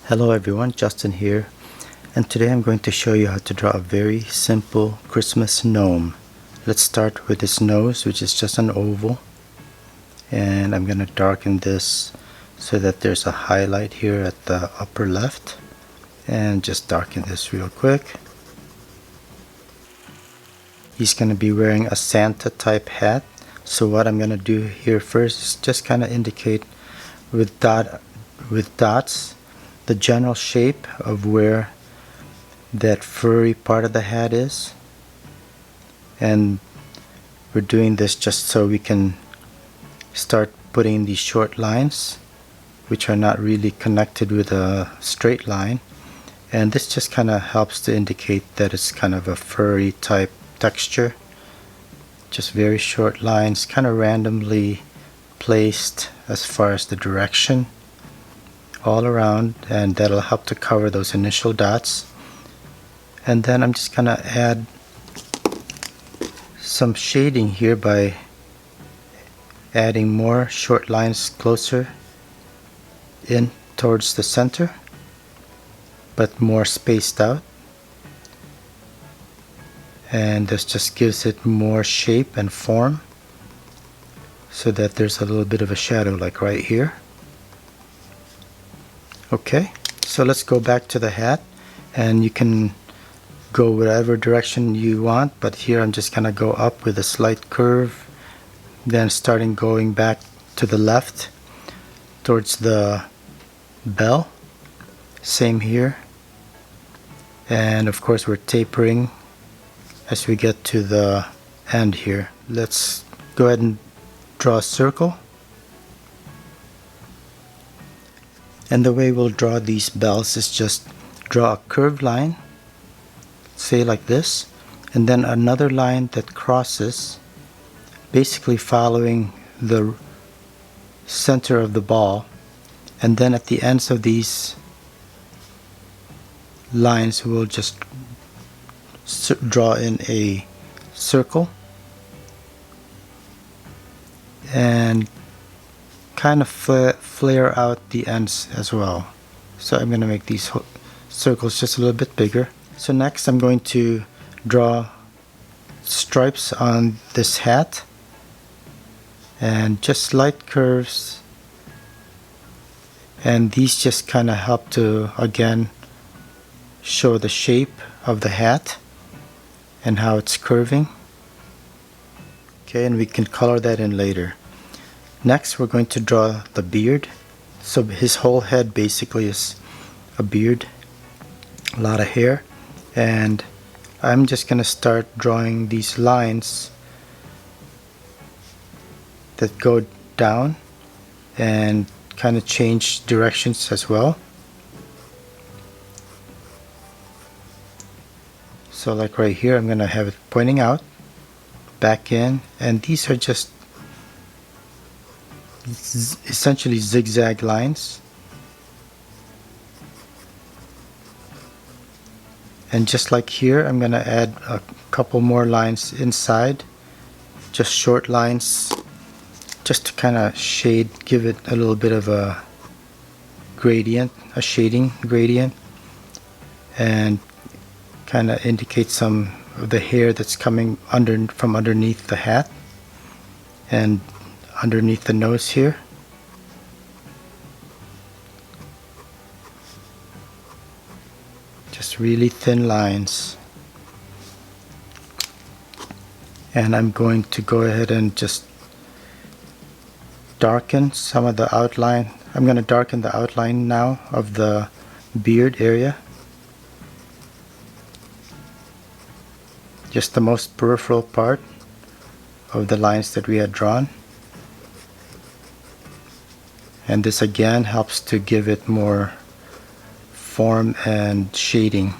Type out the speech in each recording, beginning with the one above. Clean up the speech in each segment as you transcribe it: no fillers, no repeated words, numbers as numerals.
Hello everyone, Justin here, and today I'm going to show you how to draw a very simple Christmas gnome. Let's start with his nose, which is just an oval, and I'm going to darken this so that there's a highlight here at the upper left, and just darken this real quick. He's going to be wearing a Santa type hat, so what I'm going to do here first is just kind of indicate with dots the general shape of where that furry part of the hat is, and we're doing this just so we can start putting these short lines which are not really connected with a straight line, and this just kind of helps to indicate that it's kind of a furry type texture. Just very short lines, kind of randomly placed as far as the direction all around, and that'll help to cover those initial dots. And then I'm just gonna add some shading here by adding more short lines closer in towards the center, but more spaced out, and this just gives it more shape and form so that there's a little bit of a shadow like right here. Okay, so let's go back to the hat, and you can go whatever direction you want, but here I'm just gonna go up with a slight curve, then starting going back to the left towards the bell. Same here, and of course we're tapering as we get to the end here. Let's go ahead and draw a circle. And the way we'll draw these bells is just draw a curved line, say like this, and then another line that crosses, basically following the center of the ball, and then at the ends of these lines we'll just draw in a circle and kind of flare out the ends as well. So I'm going to make these circles just a little bit bigger. So next I'm going to draw stripes on this hat, and just light curves, and these just kind of help to again show the shape of the hat and how it's curving. Okay, and we can color that in later. Next we're going to draw the beard. So his whole head basically is a beard, a lot of hair, and I'm just going to start drawing these lines that go down and kind of change directions as well. So like right here I'm going to have it pointing out, back in, and these are just essentially zigzag lines. And just like here I'm going to add a couple more lines inside, just short lines, just to kind of shade, give it a little bit of a gradient, a shading gradient, and kind of indicate some of the hair that's coming from underneath the hat and underneath the nose here. Just really thin lines. And I'm going to go ahead and just darken some of the outline. I'm going to darken the outline now of the beard area. Just the most peripheral part of the lines that we had drawn. And this again helps to give it more form and shading.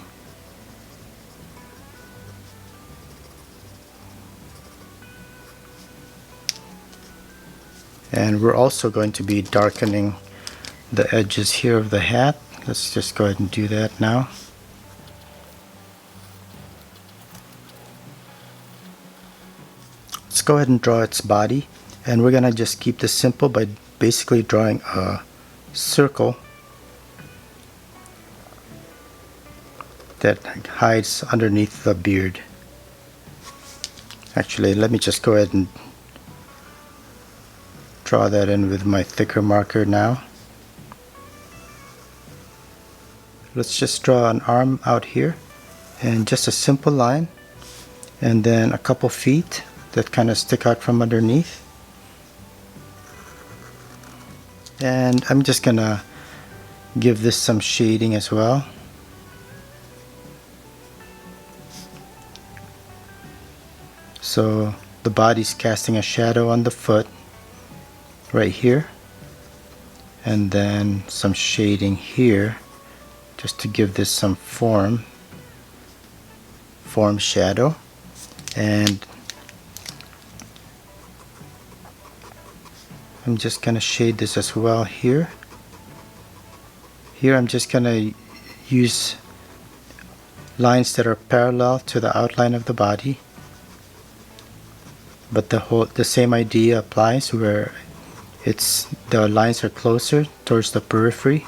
And we're also going to be darkening the edges here of the hat. Let's just go ahead and do that now. Let's go ahead and draw its body, and we're gonna just keep this simple by basically drawing a circle that hides underneath the beard. Actually, let me just go ahead and draw that in with my thicker marker now. Let's just draw an arm out here and just a simple line, and then a couple feet that kind of stick out from underneath. And I'm just gonna give this some shading as well. So the body's casting a shadow on the foot right here, and then some shading here just to give this some form shadow. And I'm just gonna shade this as well here. Here I'm just gonna use lines that are parallel to the outline of the body, but the same idea applies where the lines are closer towards the periphery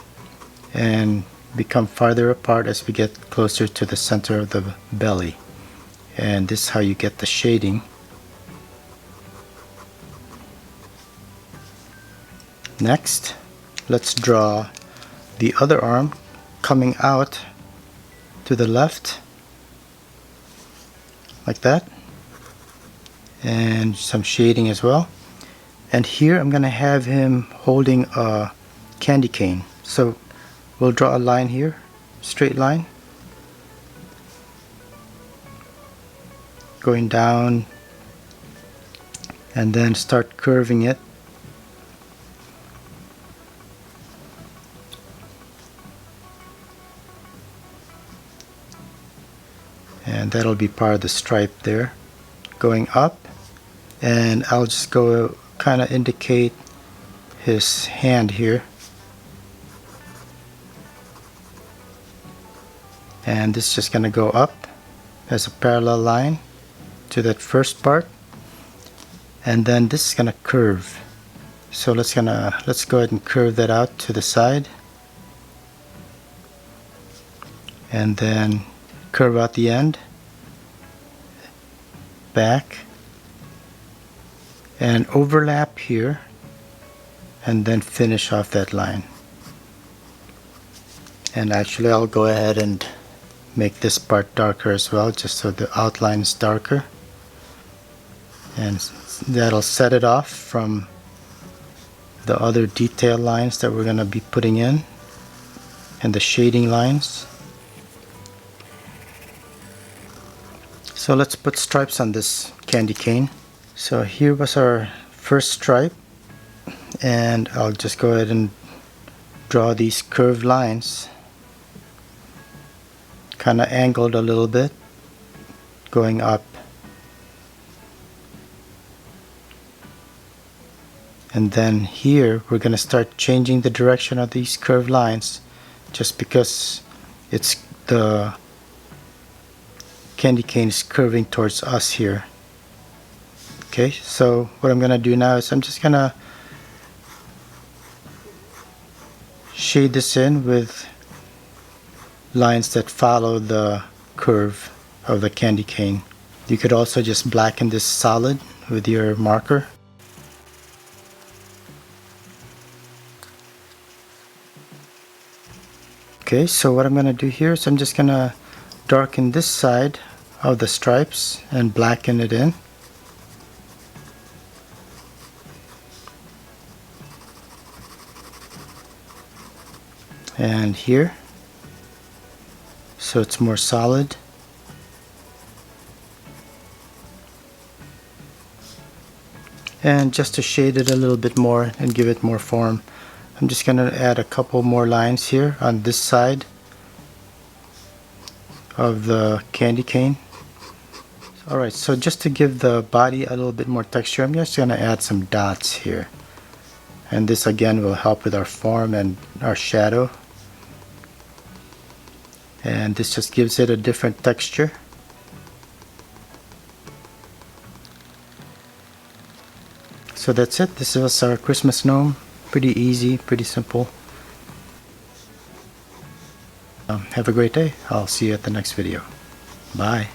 and become farther apart as we get closer to the center of the belly. And this is how you get the shading. Next, let's draw the other arm coming out to the left like that, and some shading as well. And here I'm gonna have him holding a candy cane. So we'll draw a line here, straight line, going down, and then start curving it. And that'll be part of the stripe there, going up. And I'll just go kind of indicate his hand here, and this is just going to go up as a parallel line to that first part, and then this is going to curve. So let's go ahead and curve that out to the side, and then curve out the end back and overlap here, and then finish off that line. And actually I'll go ahead and make this part darker as well, just so the outline is darker, and that'll set it off from the other detail lines that we're going to be putting in, and the shading lines. So let's put stripes on this candy cane. So here was our first stripe, and I'll just go ahead and draw these curved lines, kind of angled a little bit, going up. And then here we're going to start changing the direction of these curved lines, just because it's the candy cane is curving towards us here. Okay, so what I'm going to do now is I'm just going to shade this in with lines that follow the curve of the candy cane. You could also just blacken this solid with your marker. Okay, so what I'm going to do here is I'm just going to darken this side of the stripes and blacken it in. And here, so it's more solid. And just to shade it a little bit more and give it more form, I'm just going to add a couple more lines here on this side of the candy cane. Alright, so just to give the body a little bit more texture, I'm just going to add some dots here. And this again will help with our form and our shadow. And this just gives it a different texture. So that's it. This is our Christmas gnome. Pretty easy, pretty simple. Have a great day. I'll see you at the next video. Bye.